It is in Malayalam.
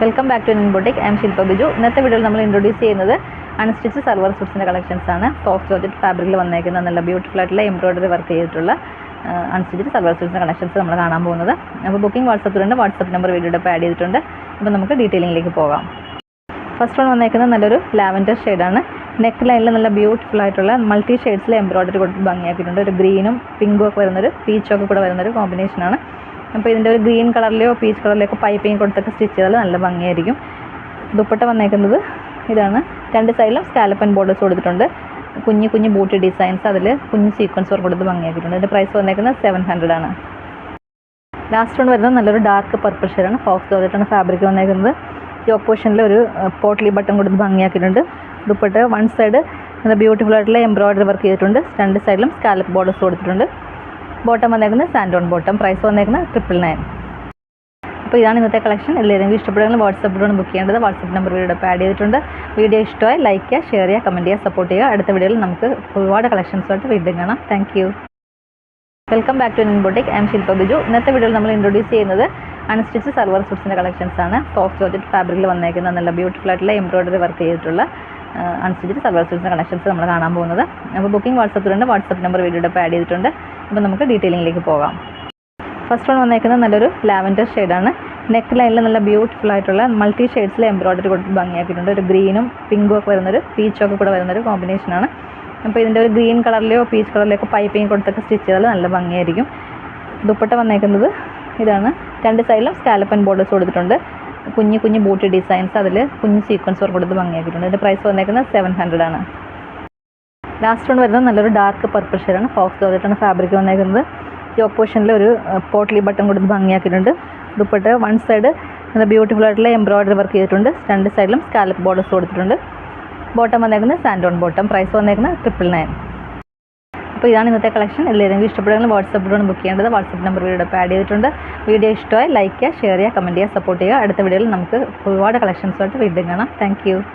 വെൽക്കം ബാക്ക് ടു നിൻ boutique. I am Shilpa Biju. ഇന്നത്തെ വീഡിയോയിൽ നമ്മൾ ഇൻട്രൊഡ്യൂസ് ചെയ്യുന്നത് അൺസ്റ്റിച്ച് സൽവാർ സ്യൂട്ട്സിൻ്റെ കളക്ഷൻസ് ആണ്. സോഫ്റ്റ് ജോർജറ്റ് ഫാബ്രിക്കിൽ വന്നേക്കുന്ന നല്ല ബ്യൂട്ടിഫുൾ ആയിട്ടുള്ള എംബ്രോയിഡറി വർക്ക് ചെയ്തിട്ടുള്ള അൺസ്റ്റിച്ച് സൽവാർ സ്യൂട്ട്സിൻ്റെ കളക്ഷൻസ് നമ്മൾ കാണാൻ പോകുന്നത്. അപ്പോൾ ബുക്കിംഗ് വാട്സപ്പിലുണ്ട്. വാട്സപ്പ് നമ്പർ വീഡിയോയുടെ ആഡ് ചെയ്തിട്ടുണ്ട്. അപ്പോൾ നമുക്ക് ഡീറ്റെയിലിംഗിലേക്ക് പോകാം. ഫസ്റ്റ് വൺ വന്നേക്കുന്നത് നല്ലൊരു ലാവൻഡർ ഷെയ്ഡാണ്. നെക്ക് ലൈനിൽ നല്ല ബ്യൂട്ടിഫുൾ ആയിട്ടുള്ള മൾട്ടി ഷെയ്ഡ്സിൽ എംബ്രോയിഡറി കൊടുത്ത് ഭംഗിയാക്കിയിട്ടുണ്ട്. ഒരു ഗ്രീനും പിങ്കും ഒക്കെ വരുന്നൊരു പീച്ചൊക്കെ കൂടെ വരുന്നൊരു കോമ്പിനേഷനാണ്. അപ്പോൾ ഇതിൻ്റെ ഒരു ഗ്രീൻ കളറിലെയോ പീച്ച് കളറിലെയോ ഒക്കെ പൈപ്പിംഗ് കൊടുത്തൊക്കെ സ്റ്റിച്ച് ചെയ്താൽ നല്ല ഭംഗിയായിരിക്കും. ദുപ്പട്ട വന്നേക്കുന്നത് ഇതാണ്. രണ്ട് സൈഡിലും സ്കാലപ്പ് ആൻഡ് ബോർഡേഴ്സ് കൊടുത്തിട്ടുണ്ട്. കുഞ്ഞു കുഞ്ഞു ബൂട്ടി ഡിസൈൻസ്, അതിൽ കുഞ്ഞു സീക്വൻസ് വർക്ക് കൊടുത്ത് ഭംഗിയാക്കിയിട്ടുണ്ട്. ഇതിൻ്റെ പ്രൈസ് വന്നേക്കുന്നത് 700 ആണ്. ലാസ്റ്റ് വൺ വരുന്നത് നല്ലൊരു ഡാർക്ക് പർപ്പിൾ ഷെയ്ഡാണ്. ഫോക്സ് ജോർജറ്റാണ് ഫാബ്രിക് വന്നേക്കുന്നത്. യോക്ക് പോർഷനിൽ ഒരു പോട്ട്ലി ബട്ടൺ കൊടുത്ത് ഭംഗിയാക്കിയിട്ടുണ്ട്. ദുപ്പട്ട വൺ സൈഡ് നല്ല ബ്യൂട്ടിഫുൾ ആയിട്ടുള്ള എംബ്രോയിഡറി വർക്ക് ചെയ്തിട്ടുണ്ട്. രണ്ട് സൈഡിലും സ്കാലപ്പ് ബോർഡേഴ്സ് കൊടുത്തിട്ടുണ്ട്. ബോട്ടം വന്നേക്കുന്നത് സാൻഡോൺ ബോട്ടം. പ്രൈസ് വന്നേക്കുന്നത് 999. അപ്പോൾ ഇതാണ് ഇന്നത്തെ കളക്ഷൻ. എല്ലാവരും ഇഷ്ടപ്പെടുമെങ്കിൽ വാട്സപ്പിലാണ് ബുക്ക് ചെയ്യേണ്ടത്. വാട്സപ്പ് നമ്പർ വീഡിയോ ആഡ് ചെയ്തിട്ടുണ്ട്. വീഡിയോ ഇഷ്ടമായി ലൈക്ക് ചെയ്യുക, ഷെയർ ചെയ്യുക, കമൻറ്റ് ചെയ്യുക, സപ്പോർട്ട് ചെയ്യുക. അടുത്ത വീഡിയോയിൽ നമുക്ക് ഒരുപാട് കളക്ഷൻസുമായിട്ട് വീണ്ടും കാണാം. Thank you. Welcome back to നിൻ boutique. I am Shilpa Biju. ഇന്നത്തെ വീഡിയോയിൽ നമ്മൾ ഇൻട്രൊഡ്യൂസ് ചെയ്യുന്നത് അൺസ്റ്റിച്ച് സൽവാർ സ്യൂട്ട്സിൻ്റെ കളക്ഷൻസ് ആണ്. സോഫ്റ്റ് ജോർജറ്റ് ഫാബ്രിക്കിൽ വന്നേക്കുന്ന നല്ല ബ്യൂട്ടിഫുൾ ആയിട്ടുള്ള എംബ്രോയിഡറി വർക്ക് ചെയ്തിട്ടുള്ള അൺസ്റ്റിച്ച് സൽവാർ സ്യൂട്ട്സിൻ്റെ കളക്ഷൻസ് നമ്മൾ കാണാൻ പോകുന്നത്. അപ്പോൾ ബുക്കിംഗ് വാട്സപ്പിലുണ്ട്. വാട്സപ്പ് നമ്പർ വീഡിയോയുടെ ആഡ് ചെയ്തിട്ടുണ്ട്. അപ്പോൾ നമുക്ക് ഡീറ്റെയിലിംഗിലേക്ക് പോകാം. ഫസ്റ്റ് വൺ വന്നേക്കുന്നത് നല്ലൊരു ലാവൻഡർ ഷെയ്ഡാണ്. നെക്ക് ലൈനിൽ നല്ല ബ്യൂട്ടിഫുൾ ആയിട്ടുള്ള മൾട്ടി ഷെയ്ഡ്സിൽ എംബ്രോയിഡറി കൊടുത്ത് ഭംഗിയാക്കിയിട്ടുണ്ട്. ഒരു ഗ്രീനും പിങ്കും ഒക്കെ വരുന്നൊരു പീച്ചൊക്കെ കൂടെ വരുന്നൊരു കോമ്പിനേഷനാണ്. അപ്പോൾ ഇതിൻ്റെ ഒരു ഗ്രീൻ കളറിലെയോ പീച്ച് കളറിലെയോ ഒക്കെ പൈപ്പിംഗ് കൊടുത്തൊക്കെ സ്റ്റിച്ച് ചെയ്താൽ നല്ല ഭംഗിയായിരിക്കും. ദുപ്പട്ട വന്നേക്കുന്നത് ഇതാണ്. രണ്ട് സൈഡിലും സ്കാലപ്പ് ആൻഡ് ബോർഡേഴ്സ് കൊടുത്തിട്ടുണ്ട്. കുഞ്ഞു കുഞ്ഞു ബൂട്ടി ഡിസൈൻസ്, അതിൽ കുഞ്ഞു സീക്വൻസ് വർക്ക് കൊടുത്ത് ഭംഗിയാക്കിയിട്ടുണ്ട്. ഇതിൻ്റെ പ്രൈസ് വന്നേക്കുന്നത് 700 ആണ്. ലാസ്റ്റ് വൺ വരുന്നത് നല്ലൊരു ഡാർക്ക് പർപ്പിൾ ഷെയ്ഡാണ്. ഫോക്സ് ജോർജറ്റാണ് ഫാബ്രിക് വന്നേക്കുന്നത്. യോക്ക് പോർഷനിൽ ഒരു പോട്ട്ലി ബട്ടൺ കൊടുത്ത് ഭംഗിയാക്കിയിട്ടുണ്ട്. ദുപ്പട്ട വൺ സൈഡ് നല്ല ബ്യൂട്ടിഫുൾ ആയിട്ടുള്ള എംബ്രോയിഡറി വർക്ക് ചെയ്തിട്ടുണ്ട്. രണ്ട് സൈഡിലും സ്കാലപ്പ് ബോർഡേഴ്സ് കൊടുത്തിട്ടുണ്ട്. ബോട്ടം വന്നേക്കുന്നത് സാൻഡോൺ ബോട്ടം. പ്രൈസ് വന്നേക്കുന്നത് 999. അപ്പോൾ ഇതാണ് ഇന്നത്തെ കളക്ഷൻ. എല്ലാവരും ഇഷ്ടപ്പെടുമെങ്കിൽ വാട്സപ്പിലാണ് ബുക്ക് ചെയ്യേണ്ടത്. വാട്സപ്പ് നമ്പർ വീഡിയോ ആഡ് ചെയ്തിട്ടുണ്ട്. വീഡിയോ ഇഷ്ടമായി ലൈക്ക് ചെയ്യുക, ഷെയർ ചെയ്യുക, കമൻറ്റ് ചെയ്യുക, സപ്പോർട്ട് ചെയ്യുക. അടുത്ത വീഡിയോയിൽ നമുക്ക് ഒരുപാട് കളക്ഷൻസുമായിട്ട് വീണ്ടും കാണാം. Thank U.